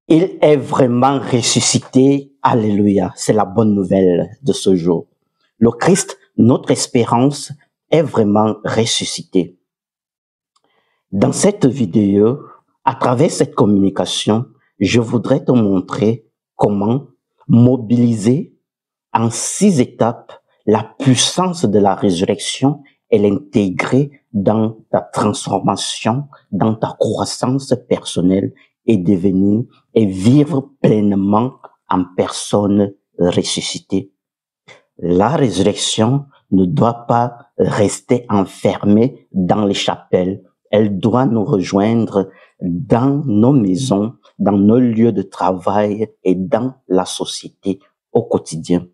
Il est vraiment ressuscité. Alléluia. C'est la bonne nouvelle de ce jour. Le Christ, notre espérance, est vraiment ressuscité. Dans cette vidéo, à travers cette communication, je voudrais te montrer comment mobiliser en 6 étapes la puissance de la résurrection et l'intégrer dans ta transformation, dans ta croissance personnelle et devenir et vivre pleinement en personne ressuscitée. La résurrection ne doit pas rester enfermée dans les chapelles. Elle doit nous rejoindre dans nos maisons, dans nos lieux de travail et dans la société au quotidien.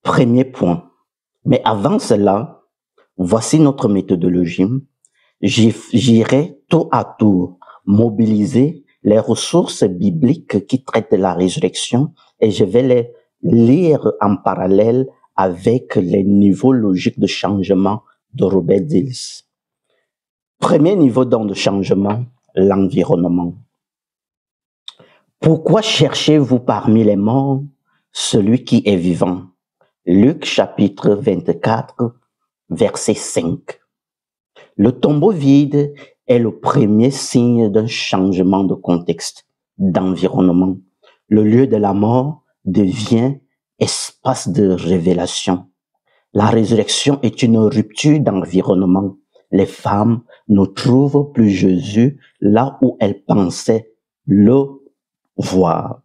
Premier point. Mais avant cela, voici notre méthodologie. J'irai tour à tour mobiliser les ressources bibliques qui traitent de la résurrection et je vais les lire en parallèle avec les niveaux logiques de changement de Robert Dills. Premier niveau donc de changement, l'environnement. Pourquoi cherchez-vous parmi les morts celui qui est vivant? Luc chapitre 24, verset 5. Le tombeau vide est le premier signe d'un changement de contexte, d'environnement. Le lieu de la mort devient espace de révélation. La résurrection est une rupture d'environnement. Les femmes ne trouvent plus Jésus là où elles pensaient le voir.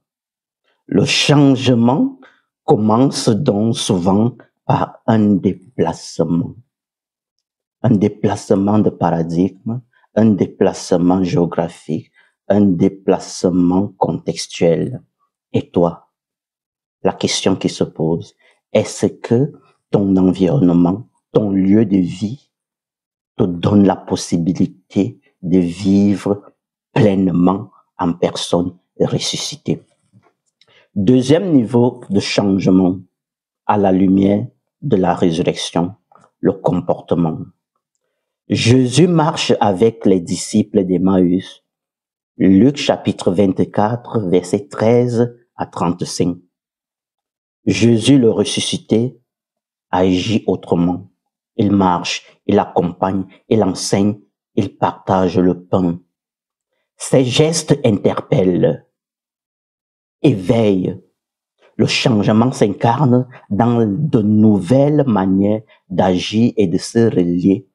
Le changement commence donc souvent par un déplacement. Un déplacement de paradigme, un déplacement géographique, un déplacement contextuel. Et toi, la question qui se pose, est-ce que ton environnement, ton lieu de vie te donne la possibilité de vivre pleinement en personne ressuscitée? Deuxième niveau de changement à la lumière de la résurrection, le comportement. Jésus marche avec les disciples d'Emmaüs. Luc chapitre 24, versets 13 à 35. Jésus le ressuscité agit autrement. Il marche, il accompagne, il enseigne, il partage le pain. Ces gestes interpellent, éveillent. Le changement s'incarne dans de nouvelles manières d'agir et de se relier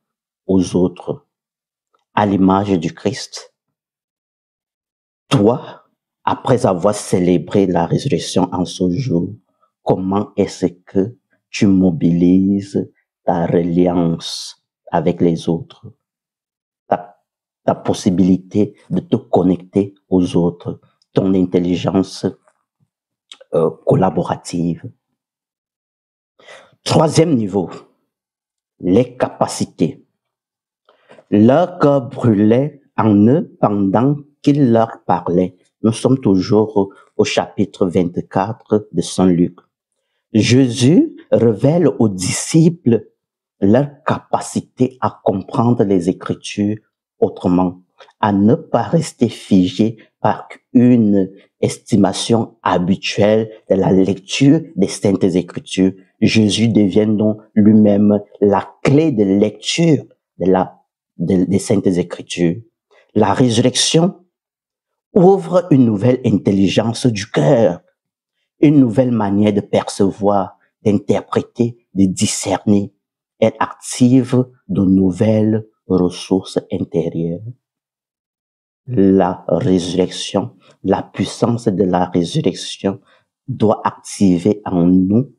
aux autres, à l'image du Christ. Toi, après avoir célébré la résurrection en ce jour, comment est-ce que tu mobilises ta reliance avec les autres, ta possibilité de te connecter aux autres, ton intelligence collaborative. Troisième niveau, les capacités. Leur cœur brûlait en eux pendant qu'il leur parlait. Nous sommes toujours au chapitre 24 de Saint Luc. Jésus révèle aux disciples leur capacité à comprendre les Écritures autrement, à ne pas rester figés par une estimation habituelle de la lecture des Saintes Écritures. Jésus devient donc lui-même la clé de lecture des Saintes Écritures. La résurrection ouvre une nouvelle intelligence du cœur, une nouvelle manière de percevoir, d'interpréter, de discerner. Elle active de nouvelles ressources intérieures. La résurrection, la puissance de la résurrection doit activer en nous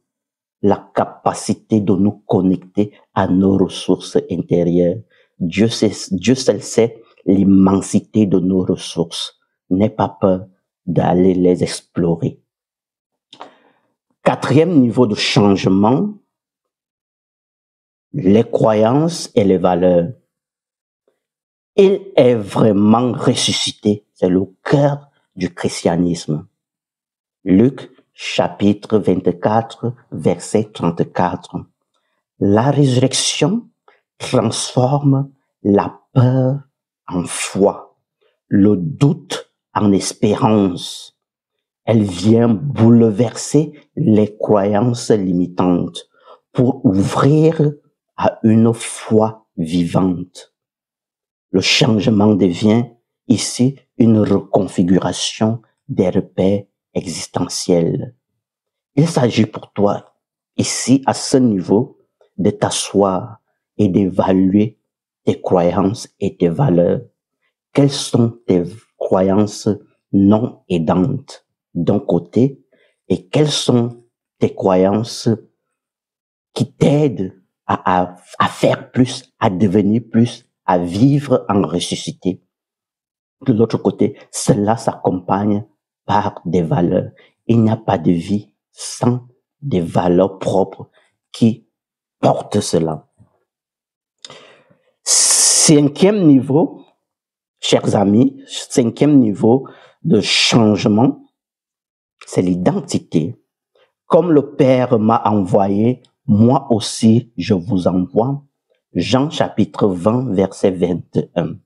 la capacité de nous connecter à nos ressources intérieures. Dieu seul sait l'immensité de nos ressources. N'aie pas peur d'aller les explorer. Quatrième niveau de changement, les croyances et les valeurs. Il est vraiment ressuscité. C'est le cœur du christianisme. Luc chapitre 24, verset 34. La résurrection transforme la peur en foi, le doute en espérance. Elle vient bouleverser les croyances limitantes pour ouvrir à une foi vivante. Le changement devient ici une reconfiguration des repères existentiels. Il s'agit pour toi, ici, à ce niveau, de t'asseoir et d'évaluer tes croyances et tes valeurs. Quelles sont tes croyances non aidantes d'un côté et quelles sont tes croyances qui t'aident à faire plus, à devenir plus, à vivre en ressuscité. De l'autre côté, cela s'accompagne par des valeurs. Il n'y a pas de vie sans des valeurs propres qui portent cela. Cinquième niveau, chers amis, cinquième niveau de changement, c'est l'identité. Comme le Père m'a envoyé, moi aussi je vous envoie. Jean chapitre 20, verset 21.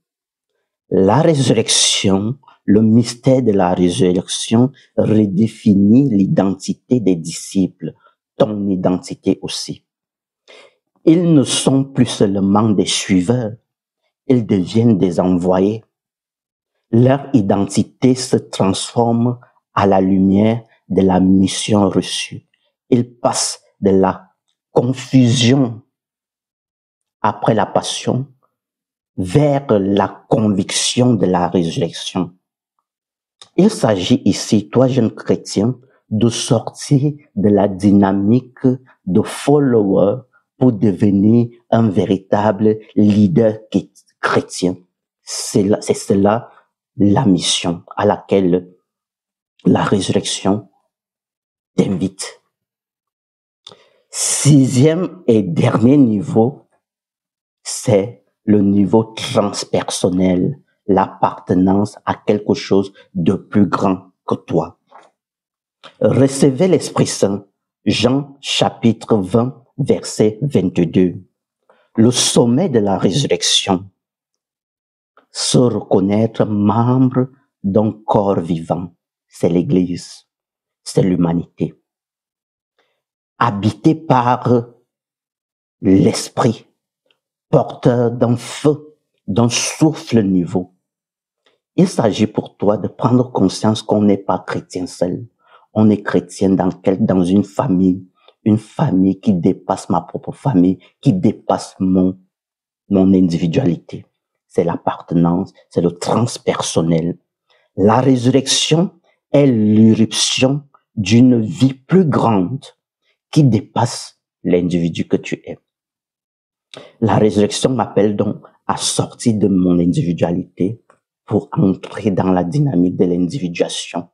La résurrection, le mystère de la résurrection redéfinit l'identité des disciples, ton identité aussi. Ils ne sont plus seulement des suiveurs, ils deviennent des envoyés. Leur identité se transforme à la lumière de la mission reçue. Ils passent de la confusion après la passion vers la conviction de la résurrection. Il s'agit ici, toi jeune chrétien, de sortir de la dynamique de follower pour devenir un véritable leader chrétien. C'est cela la mission à laquelle la résurrection t'invite. Sixième et dernier niveau, c'est le niveau transpersonnel, l'appartenance à quelque chose de plus grand que toi. Recevez l'Esprit Saint, Jean chapitre 20, verset 22. Le sommet de la résurrection, se reconnaître membre d'un corps vivant, c'est l'Église, c'est l'humanité. Habité par l'Esprit, porteur d'un feu, d'un souffle nouveau. Il s'agit pour toi de prendre conscience qu'on n'est pas chrétien seul. On est chrétien dans une famille qui dépasse ma propre famille, qui dépasse mon individualité. C'est l'appartenance, c'est le transpersonnel. La résurrection est l'irruption d'une vie plus grande qui dépasse l'individu que tu es. La résurrection m'appelle donc à sortir de mon individualité pour entrer dans la dynamique de l'individuation,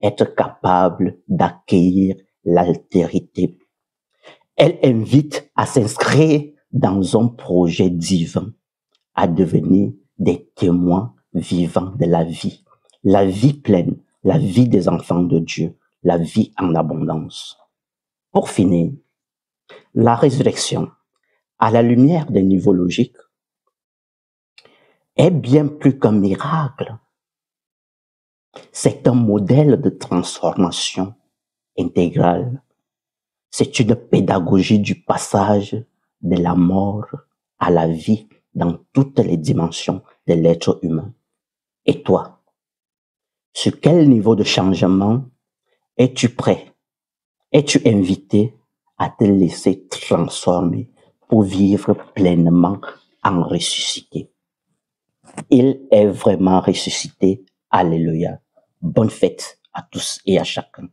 être capable d'accueillir l'altérité. Elle invite à s'inscrire dans un projet divin, à devenir des témoins vivants de la vie pleine, la vie des enfants de Dieu, la vie en abondance. Pour finir, la résurrection, à la lumière des niveaux logiques, est bien plus qu'un miracle. C'est un modèle de transformation intégrale. C'est une pédagogie du passage de la mort à la vie dans toutes les dimensions de l'être humain. Et toi, sur quel niveau de changement es-tu prêt? Es-tu invité à te laisser transformer pour vivre pleinement en ressuscité? Il est vraiment ressuscité. Alléluia. Bonne fête à tous et à chacun.